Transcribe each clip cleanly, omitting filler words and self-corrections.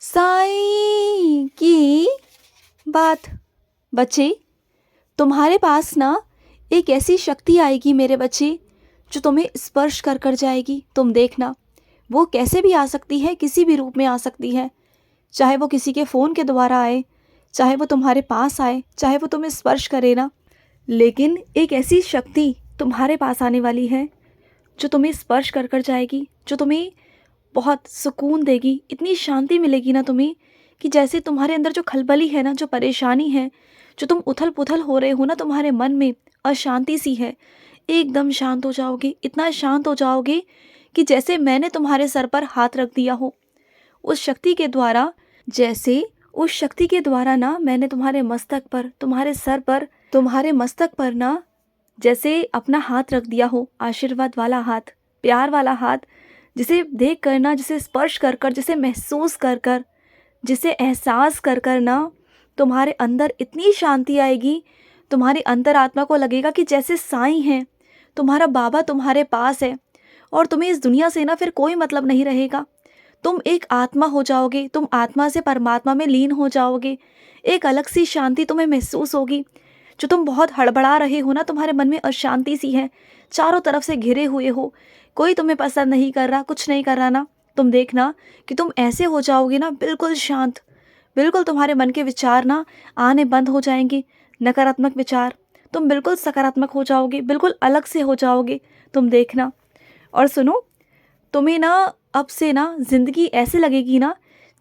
साईं की बात। बच्चे, तुम्हारे पास ना एक ऐसी शक्ति आएगी मेरे बच्चे, जो तुम्हें स्पर्श कर कर जाएगी। तुम देखना, वो कैसे भी आ सकती है, किसी भी रूप में आ सकती है। चाहे वो किसी के फ़ोन के द्वारा आए, चाहे वो तुम्हारे पास आए, चाहे वो तुम्हें स्पर्श करे ना, लेकिन एक ऐसी शक्ति तुम्हारे पास आने वाली है जो तुम्हें स्पर्श कर कर जाएगी, जो तुम्हें बहुत सुकून देगी। इतनी शांति मिलेगी ना तुम्हें कि जैसे तुम्हारे अंदर जो खलबली है ना, जो परेशानी है, जो तुम उथल पुथल हो रहे हो ना, तुम्हारे मन में अशांति सी है, एकदम शांत हो जाओगे। इतना शांत हो जाओगे कि जैसे मैंने तुम्हारे सर पर हाथ रख दिया हो। उस शक्ति के द्वारा, जैसे उस शक्ति के द्वारा ना मैंने तुम्हारे मस्तक पर, तुम्हारे सर पर, तुम्हारे मस्तक पर ना जैसे अपना हाथ रख दिया हो, आशीर्वाद वाला हाथ, प्यार वाला हाथ, जिसे देख कर ना, जिसे स्पर्श कर कर, जिसे महसूस कर कर, जिसे एहसास कर कर ना तुम्हारे अंदर इतनी शांति आएगी। तुम्हारी अंतरात्मा को लगेगा कि जैसे साईं हैं, तुम्हारा बाबा तुम्हारे पास है और तुम्हें इस दुनिया से ना फिर कोई मतलब नहीं रहेगा। तुम एक आत्मा हो जाओगे, तुम आत्मा से परमात्मा में लीन हो जाओगे। एक अलग सी शांति तुम्हें महसूस होगी। जो तुम बहुत हड़बड़ा रहे हो ना, तुम्हारे मन में अशांति सी है, चारों तरफ से घिरे हुए हो, कोई तुम्हें पसंद नहीं कर रहा, कुछ नहीं कर रहा ना, तुम देखना कि तुम ऐसे हो जाओगे ना, बिल्कुल शांत। बिल्कुल तुम्हारे मन के विचार ना आने बंद हो जाएंगे, नकारात्मक विचार। तुम बिल्कुल सकारात्मक हो जाओगे, बिल्कुल अलग से हो जाओगे, तुम देखना। और सुनो, तुम्हें ना अब से ना ज़िंदगी ऐसे लगेगी ना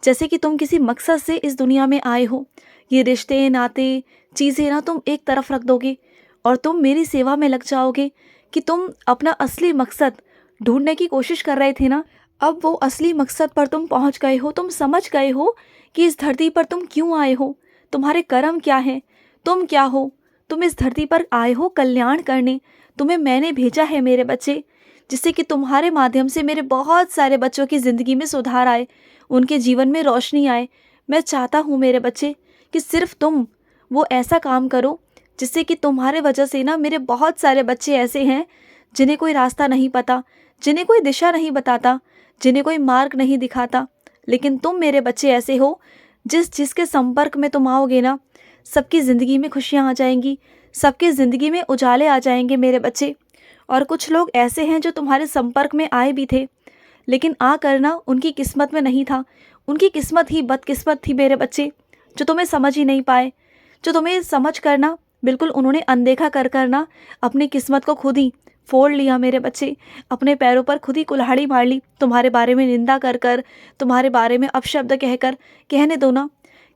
जैसे कि तुम किसी मकसद से इस दुनिया में आए हो। ये रिश्ते, नाते, चीज़ें ना तुम एक तरफ रख दोगे और तुम मेरी सेवा में लग जाओगे कि तुम अपना असली मकसद ढूंढने की कोशिश कर रहे थे ना, अब वो असली मकसद पर तुम पहुंच गए हो। तुम समझ गए हो कि इस धरती पर तुम क्यों आए हो, तुम्हारे कर्म क्या हैं, तुम क्या हो। तुम इस धरती पर आए हो कल्याण करने। तुम्हें मैंने भेजा है मेरे बच्चे, जिससे कि तुम्हारे माध्यम से मेरे बहुत सारे बच्चों की ज़िंदगी में सुधार आए, उनके जीवन में रोशनी आए। मैं चाहता हूँ मेरे बच्चे कि सिर्फ तुम वो ऐसा काम करो जिससे कि तुम्हारे वजह से ना मेरे बहुत सारे बच्चे ऐसे हैं जिन्हें कोई रास्ता नहीं पता, जिन्हें कोई दिशा नहीं बताता, जिन्हें कोई मार्ग नहीं दिखाता। लेकिन तुम मेरे बच्चे ऐसे हो, जिसके संपर्क में तुम आओगे ना, सबकी ज़िंदगी में खुशियाँ आ जाएंगी, सबकी ज़िंदगी में उजाले आ जाएंगे मेरे बच्चे। और कुछ लोग ऐसे हैं जो तुम्हारे संपर्क में आए भी थे, लेकिन आकर ना उनकी किस्मत में नहीं था। उनकी किस्मत ही बदकिस्मत थी मेरे बच्चे, जो तुम्हें समझ ही नहीं पाए, जो तुम्हें समझ कर ना बिल्कुल उन्होंने अनदेखा कर कर ना अपनी किस्मत को खुद ही फोड़ लिया मेरे बच्चे। अपने पैरों पर खुद ही कुल्हाड़ी मार ली, तुम्हारे बारे में निंदा कर कर, तुम्हारे बारे में अपशब्द कहकर। कहने दो ना,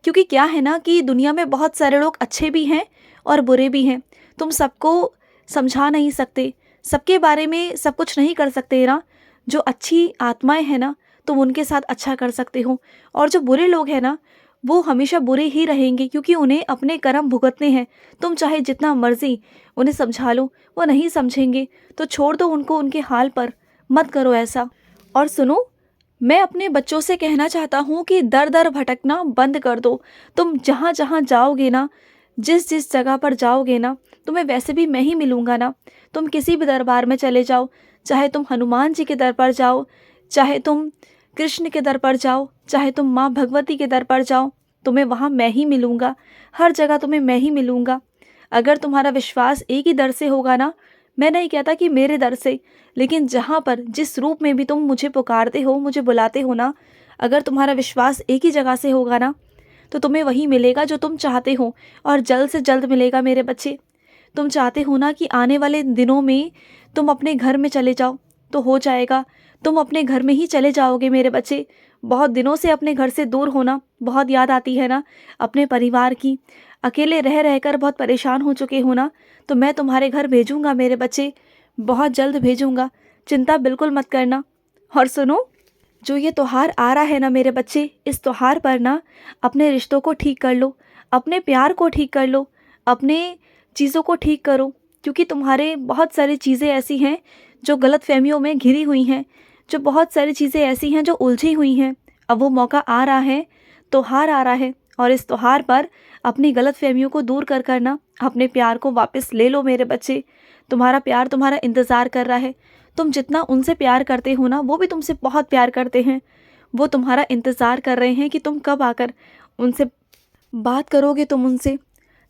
क्योंकि क्या है ना कि दुनिया में बहुत सारे लोग अच्छे भी हैं और बुरे भी हैं। तुम सबको समझा नहीं सकते, सबके बारे में सब कुछ नहीं कर सकते ना। जो अच्छी आत्माएं हैं ना, तुम उनके साथ अच्छा कर सकते हो, और जो बुरे लोग हैं ना, वो हमेशा बुरे ही रहेंगे, क्योंकि उन्हें अपने कर्म भुगतने हैं। तुम चाहे जितना मर्जी उन्हें समझा लो, वो नहीं समझेंगे, तो छोड़ दो उनको उनके हाल पर, मत करो ऐसा। और सुनो, मैं अपने बच्चों से कहना चाहता हूँ कि दर दर भटकना बंद कर दो। तुम जहाँ जहाँ जाओगे ना, जिस जिस जगह पर जाओगे ना, तुम्हें वैसे भी मैं ही मिलूँगा ना। तुम किसी भी दरबार में चले जाओ, चाहे तुम हनुमान जी के दर पर जाओ, चाहे तुम कृष्ण के दर पर जाओ, चाहे तुम माँ भगवती के दर पर जाओ, तुम्हें वहाँ मैं ही मिलूँगा। हर जगह तुम्हें मैं ही मिलूँगा। अगर तुम्हारा विश्वास एक ही दर से होगा ना, मैं नहीं कहता कि मेरे दर से, लेकिन जहाँ पर, जिस रूप में भी तुम मुझे पुकारते हो, मुझे बुलाते हो ना, अगर तुम्हारा विश्वास एक ही जगह से होगा ना, तो तुम्हें वही मिलेगा जो तुम चाहते हो, और जल्द से जल्द मिलेगा मेरे बच्चे। तुम चाहते हो ना कि आने वाले दिनों में तुम अपने घर में चले जाओ, तो हो जाएगा। तुम अपने घर में ही चले जाओगे मेरे बच्चे। बहुत दिनों से अपने घर से दूर होना, बहुत याद आती है ना अपने परिवार की। अकेले रह रहकर बहुत परेशान हो चुके हो ना, तो मैं तुम्हारे घर भेजूँगा मेरे बच्चे, बहुत जल्द भेजूँगा। चिंता बिल्कुल मत करना। और सुनो, जो ये त्योहार आ रहा है ना मेरे बच्चे, इस त्योहार पर ना अपने रिश्तों को ठीक कर लो, अपने प्यार को ठीक कर लो, अपने चीज़ों को ठीक करो, क्योंकि तुम्हारे बहुत सारी चीज़ें ऐसी हैं जो गलतफहमियों में घिरी हुई हैं, जो बहुत सारी चीज़ें ऐसी हैं जो उलझी हुई हैं। अब वो मौका आ रहा है, त्योहार आ रहा है, और इस त्योहार पर अपनी गलतफहमियों को दूर कर करना अपने प्यार को वापस ले लो मेरे बच्चे। तुम्हारा प्यार तुम्हारा इंतज़ार कर रहा है। तुम जितना उनसे प्यार करते हो ना, वो भी तुमसे बहुत प्यार करते हैं। वो तुम्हारा इंतज़ार कर रहे हैं कि तुम कब आकर उनसे बात करोगे। तुम उनसे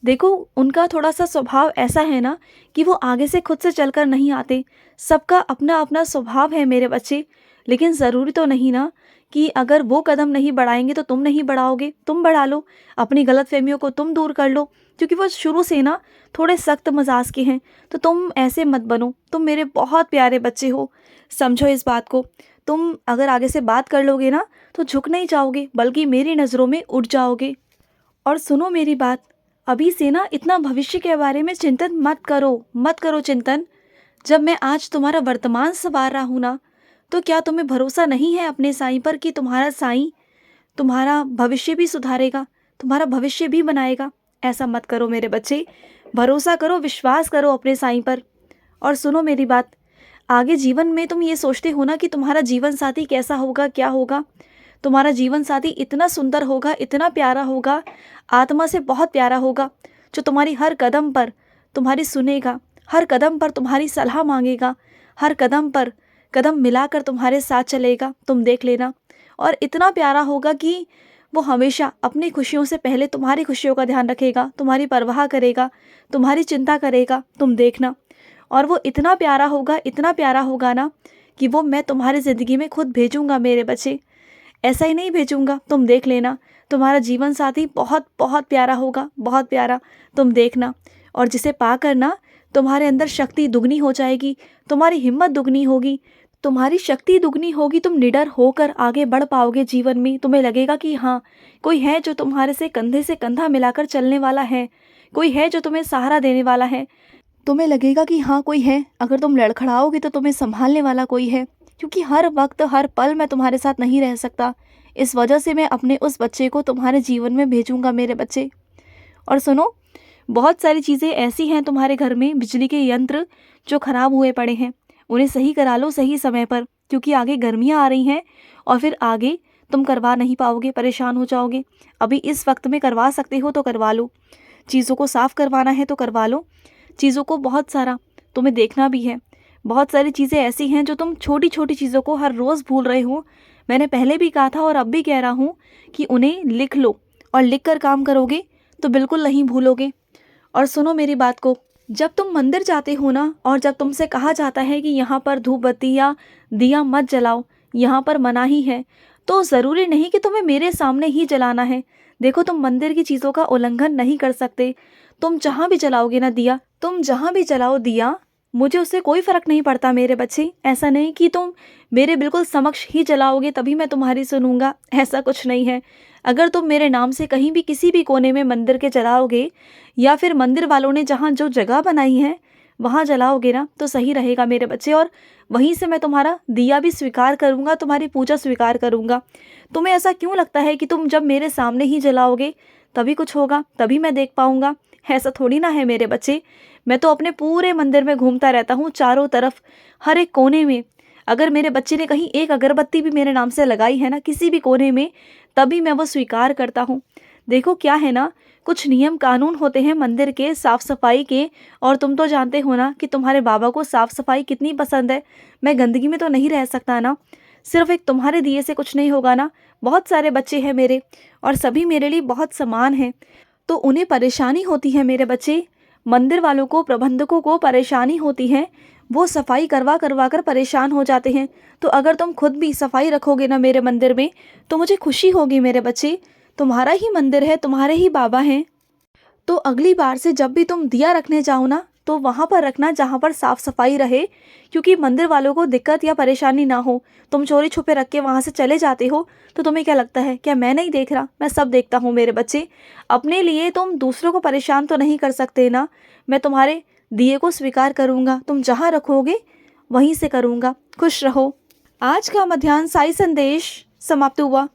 देखो, उनका थोड़ा सा स्वभाव ऐसा है ना कि वो आगे से खुद से चलकर नहीं आते। सबका अपना अपना स्वभाव है मेरे बच्चे। लेकिन ज़रूरी तो नहीं ना कि अगर वो कदम नहीं बढ़ाएंगे तो तुम नहीं बढ़ाओगे। तुम बढ़ा लो, अपनी गलतफहमियों को तुम दूर कर लो, क्योंकि वो शुरू से ना थोड़े सख्त मिजाज के हैं। तो तुम ऐसे मत बनो, तुम मेरे बहुत प्यारे बच्चे हो, समझो इस बात को। तुम अगर आगे से बात कर लोगे ना तो झुक नहीं जाओगे, बल्कि मेरी नज़रों में उठ जाओगे। और सुनो मेरी बात, अभी से ना इतना भविष्य के बारे में चिंतन मत करो चिंतन। जब मैं आज तुम्हारा वर्तमान संवार रहा हूँ ना, तो क्या तुम्हें भरोसा नहीं है अपने साईं पर कि तुम्हारा साईं तुम्हारा भविष्य भी सुधारेगा, तुम्हारा भविष्य भी बनाएगा? ऐसा मत करो मेरे बच्चे, भरोसा करो, विश्वास करो अपने साईं पर। और सुनो मेरी बात, आगे जीवन में तुम ये सोचते हो ना कि तुम्हारा जीवन साथी कैसा होगा, क्या होगा। तुम्हारा जीवन साथी इतना सुंदर होगा, इतना प्यारा होगा, आत्मा से बहुत प्यारा होगा, जो तुम्हारी हर कदम पर तुम्हारी सुनेगा, हर कदम पर तुम्हारी सलाह मांगेगा, हर कदम पर कदम मिलाकर तुम्हारे साथ चलेगा। तुम देख लेना। और इतना प्यारा होगा कि वो हमेशा अपनी खुशियों से पहले तुम्हारी खुशियों का ध्यान रखेगा, तुम्हारी परवाह करेगा, तुम्हारी चिंता करेगा। तुम देखना। और वो इतना प्यारा होगा ना कि वो मैं तुम्हारी ज़िंदगी में खुद भेजूँगा मेरे बच्चे। ऐसा ही नहीं भेजूँगा, तुम देख लेना। तुम्हारा जीवन साथी बहुत बहुत प्यारा होगा, बहुत प्यारा, तुम देखना। और जिसे पाकर ना तुम्हारे अंदर शक्ति दुगनी हो जाएगी, तुम्हारी हिम्मत दुगनी होगी, तुम्हारी शक्ति दुगनी होगी। तुम निडर होकर आगे बढ़ पाओगे जीवन में। तुम्हें लगेगा कि हाँ, कोई है जो तुम्हारे से कंधा मिलाकर चलने वाला है, कोई है जो तुम्हें सहारा देने वाला है। तुम्हें लगेगा कि हाँ, कोई है, अगर तुम लड़खड़ाओगे तो तुम्हें संभालने वाला कोई है। क्योंकि हर वक्त हर पल मैं तुम्हारे साथ नहीं रह सकता, इस वजह से मैं अपने उस बच्चे को तुम्हारे जीवन में भेजूँगा मेरे बच्चे। और सुनो, बहुत सारी चीज़ें ऐसी हैं तुम्हारे घर में, बिजली के यंत्र जो ख़राब हुए पड़े हैं, उन्हें सही करा लो सही समय पर, क्योंकि आगे गर्मियाँ आ रही हैं और फिर आगे तुम करवा नहीं पाओगे, परेशान हो जाओगे। अभी इस वक्त में करवा सकते हो तो करवा लो, चीज़ों को साफ़ करवाना है तो करवा लो। चीज़ों को बहुत सारा तुम्हें देखना भी है। बहुत सारी चीज़ें ऐसी हैं जो तुम छोटी छोटी चीज़ों को हर रोज़ भूल रहे हो। मैंने पहले भी कहा था और अब भी कह रहा हूँ कि उन्हें लिख लो, और लिख कर काम करोगे तो बिल्कुल नहीं भूलोगे। और सुनो मेरी बात को, जब तुम मंदिर जाते हो ना, और जब तुमसे कहा जाता है कि यहाँ पर धूप बत्ती या दिया मत जलाओ, यहाँ पर मनाही है, तो ज़रूरी नहीं कि तुम्हें मेरे सामने ही जलाना है। देखो, तुम मंदिर की चीज़ों का उल्लंघन नहीं कर सकते। तुम जहाँ भी जलाओगे ना दिया, तुम जहाँ भी जलाओ दिया, मुझे उससे कोई फ़र्क नहीं पड़ता मेरे बच्चे। ऐसा नहीं कि तुम मेरे बिल्कुल समक्ष ही जलाओगे तभी मैं तुम्हारी सुनूंगा, ऐसा कुछ नहीं है। अगर तुम मेरे नाम से कहीं भी किसी भी कोने में मंदिर के जलाओगे, या फिर मंदिर वालों ने जहाँ जो जगह बनाई है वहाँ जलाओगे ना, तो सही रहेगा मेरे बच्चे। और वहीं से मैं तुम्हारा दिया भी स्वीकार करूँगा, तुम्हारी पूजा स्वीकार करूँगा। तुम्हें ऐसा क्यों लगता है कि तुम जब मेरे सामने ही जलाओगे तभी कुछ होगा, तभी मैं देख पाऊँगा? ऐसा थोड़ी ना है मेरे बच्चे। मैं तो अपने पूरे मंदिर में घूमता रहता हूँ, चारों तरफ, हर एक कोने में। अगर मेरे बच्चे ने कहीं एक अगरबत्ती भी मेरे नाम से लगाई है ना किसी भी कोने में, तभी मैं वो स्वीकार करता हूँ। देखो क्या है ना, कुछ नियम कानून होते हैं मंदिर के, साफ़ सफाई के। और तुम तो जानते हो ना कि तुम्हारे बाबा को साफ़ सफाई कितनी पसंद है। मैं गंदगी में तो नहीं रह सकता ना। सिर्फ एक तुम्हारे दिए से कुछ नहीं होगा ना। बहुत सारे बच्चे हैं मेरे, और सभी मेरे लिए बहुत समान हैं, तो उन्हें परेशानी होती है मेरे बच्चे। मंदिर वालों को, प्रबंधकों को परेशानी होती है, वो सफाई करवा करवा कर परेशान हो जाते हैं। तो अगर तुम खुद भी सफाई रखोगे ना मेरे मंदिर में, तो मुझे खुशी होगी मेरे बच्चे। तुम्हारा ही मंदिर है, तुम्हारे ही बाबा हैं, तो अगली बार से जब भी तुम दिया रखने जाओ ना, तो वहाँ पर रखना जहाँ पर साफ़ सफाई रहे, क्योंकि मंदिर वालों को दिक्कत या परेशानी ना हो। तुम चोरी छुपे रख के वहाँ से चले जाते हो, तो तुम्हें क्या लगता है क्या मैं नहीं देख रहा? मैं सब देखता हूँ मेरे बच्चे। अपने लिए तुम दूसरों को परेशान तो नहीं कर सकते ना। मैं तुम्हारे दिए को स्वीकार करूँगा, तुम जहाँ रखोगे वहीं से करूँगा। खुश रहो। आज का मध्याह्न साई संदेश समाप्त हुआ।